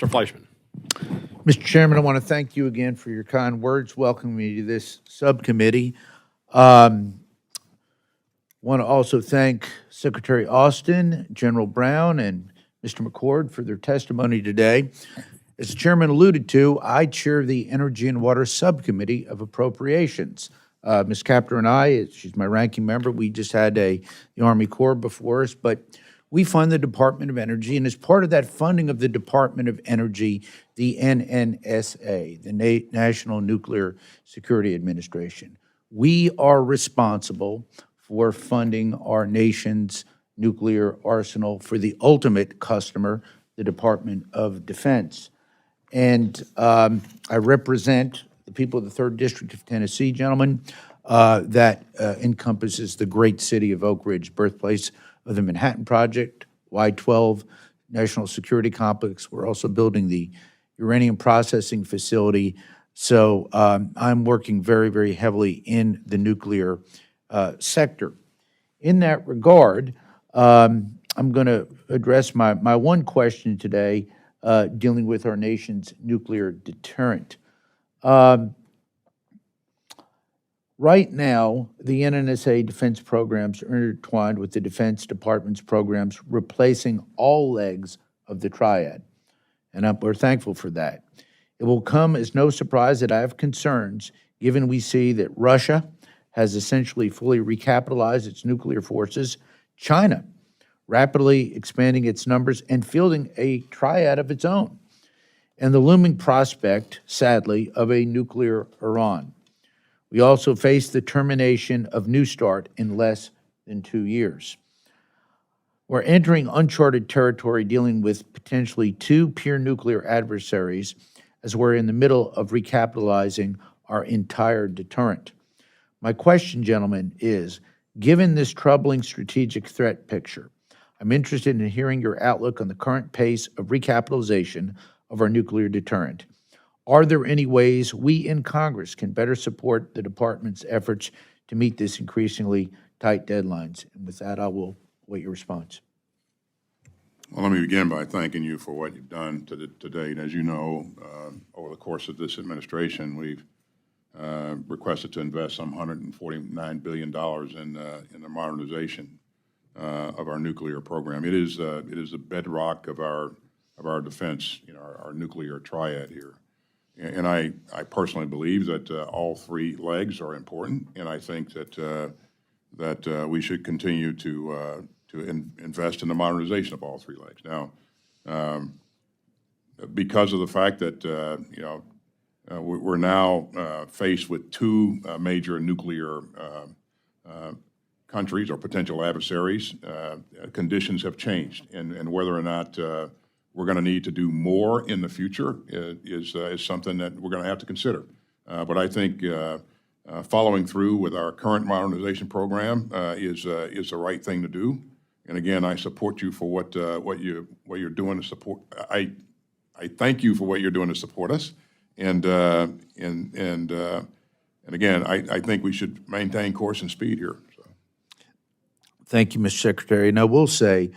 Mr. Fleischmann. Mr. Chairman, I want to thank you again for your kind words welcoming me to this subcommittee. Want to also thank Secretary Austin, General Brown, and Mr. McCord for their testimony today. As the chairman alluded to, I chair the Energy and Water Subcommittee of Appropriations. Ms. Capter and I, she's my ranking member, we just had the Army Corps before us, but we fund the Department of Energy, and as part of that funding of the Department of Energy, the NNSA, the National Nuclear Security Administration, we are responsible for funding our nation's nuclear arsenal for the ultimate customer, the Department of Defense. And I represent the people of the 3rd District of Tennessee, gentlemen, that encompasses the great city of Oak Ridge, birthplace of the Manhattan Project, Y-12 National Security Complex. We're also building the uranium processing facility. So I'm working very, very heavily in the nuclear sector. In that regard, I'm going to address my one question today, dealing with our nation's nuclear deterrent. Right now, the NNSA defense programs are intertwined with the Defense Department's programs, replacing all legs of the triad, and we're thankful for that. It will come as no surprise that I have concerns, given we see that Russia has essentially fully recapitalized its nuclear forces, China rapidly expanding its numbers and fielding a triad of its own, and the looming prospect, sadly, of a nuclear Iran. We also face the termination of New START in less than 2 years. We're entering uncharted territory dealing with potentially 2 peer nuclear adversaries as we're in the middle of recapitalizing our entire deterrent. My question, gentlemen, is, given this troubling strategic threat picture, I'm interested in hearing your outlook on the current pace of recapitalization of our nuclear deterrent. Are there any ways we in Congress can better support the Department's efforts to meet this increasingly tight deadlines? And with that, I will await your response. Well, let me begin by thanking you for what you've done to date. As you know, over the course of this administration, we've requested to invest some $149 billion in the modernization of our nuclear program. It is the bedrock of our defense, our nuclear triad here. And I personally believe that all 3 legs are important, and I think that we should continue to invest in the modernization of all 3 legs. Now, because of the fact that we're now faced with 2 major nuclear countries or potential adversaries, conditions have changed, and whether or not we're going to need to do more in the future is something that we're going to have to consider. But I think following through with our current modernization program is the right thing to do. And again, I support you for what you're doing to support. I thank you for what you're doing to support us. And again, I think we should maintain course and speed here. So. Thank you, Mr. Secretary. And I will say,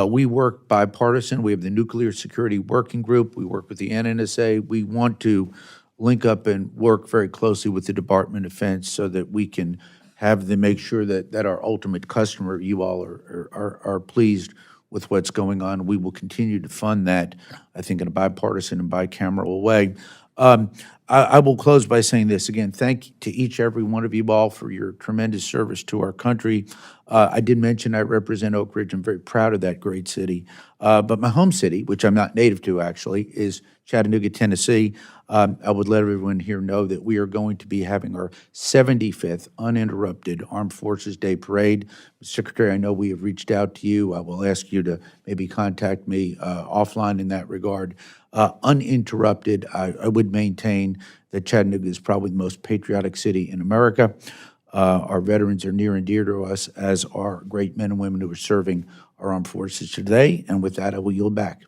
we work bipartisan. We have the Nuclear Security Working Group. We work with the NNSA. We want to link up and work very closely with the Department of Defense so that we can have them make sure that our ultimate customer, you all, are pleased with what's going on. We will continue to fund that, I think, in a bipartisan and bicameral way. I will close by saying this again. Thank you to each every one of you all for your tremendous service to our country. I did mention I represent Oak Ridge. I'm very proud of that great city. But my home city, which I'm not native to actually, is Chattanooga, Tennessee. I would let everyone here know that we are going to be having our 75th uninterrupted Armed Forces Day Parade. Mr. Secretary, I know we have reached out to you. I will ask you to maybe contact me offline in that regard. Uninterrupted, I would maintain that Chattanooga is probably the most patriotic city in America. Our veterans are near and dear to us, as are great men and women who are serving our armed forces today. And with that, I will yield back.